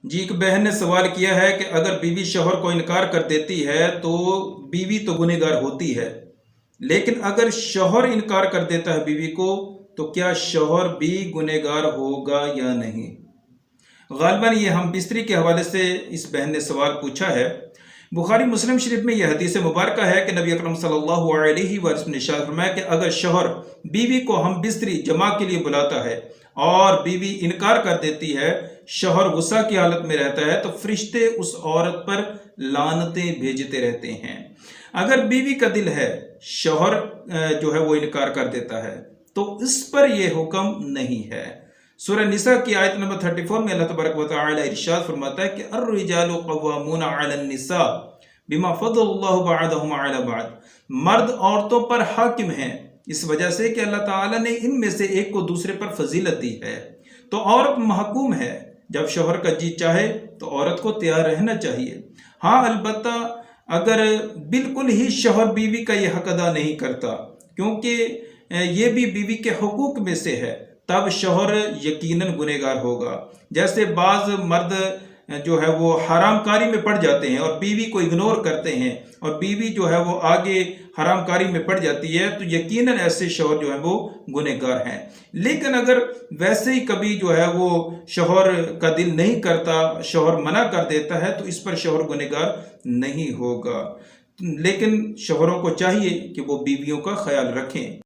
जी, एक बहन ने सवाल किया है कि अगर बीवी शौहर को इनकार कर देती है तो बीवी तो गुनहगार होती है, लेकिन अगर शौहर इनकार कर देता है बीवी को तो क्या शौहर भी गुनहगार होगा या नहीं। गालिबन ये हम बिस्तरी के हवाले से इस बहन ने सवाल पूछा है। बुखारी मुस्लिम शरीफ में यह हदीस मुबारक है कि नबी अकरम सल्लल्लाहु अलैहि वसल्लम ने इरशाद फरमाया कि अगर शौहर बीवी को हम बिस्तरी जमा के लिए बुलाता है और बीवी इनकार कर देती है, शौहर गुस्सा की हालत में रहता है, तो फरिश्ते उस औरत पर लानतें भेजते रहते हैं। अगर बीवी का दिल है, शौहर जो है वो इनकार कर देता है, तो इस पर यह हुक्म नहीं है। सूरह निसा की आयत नंबर 34 में अल्लाह तबारक व तआला इरशाद फरमाता है कि अर्रिजालु क़व्वामूना अलन निसा बिमा फ़द्दलल्लाहु बअदहुम अला बअद। मर्द औरतों पर हाकिम हैं इस वजह से कि अल्लाह ताला ने इनमें से एक को दूसरे पर फजीलत दी है। तो औरत महकूम है, जब शौहर का जी चाहे तो औरत को तैयार रहना चाहिए। हाँ, अलबत्ता अगर बिल्कुल ही शौहर बीवी का ये हक अदा नहीं करता, क्योंकि ये भी बीवी के हुकूक में से है, तब शौहर यकीनन गुनहगार होगा। जैसे बाज मर्द जो है वो हरामकारी में पड़ जाते हैं और बीवी को इग्नोर करते हैं और बीवी जो है वो आगे हरामकारी में पड़ जाती है, तो यकीनन ऐसे शौहर जो है वो गुनहगार हैं। लेकिन अगर वैसे ही कभी जो है वो शौहर का दिल नहीं करता, शौहर मना कर देता है, तो इस पर शौहर गुनहगार नहीं होगा। लेकिन शौहरों को चाहिए कि वो बीवियों का ख्याल रखें।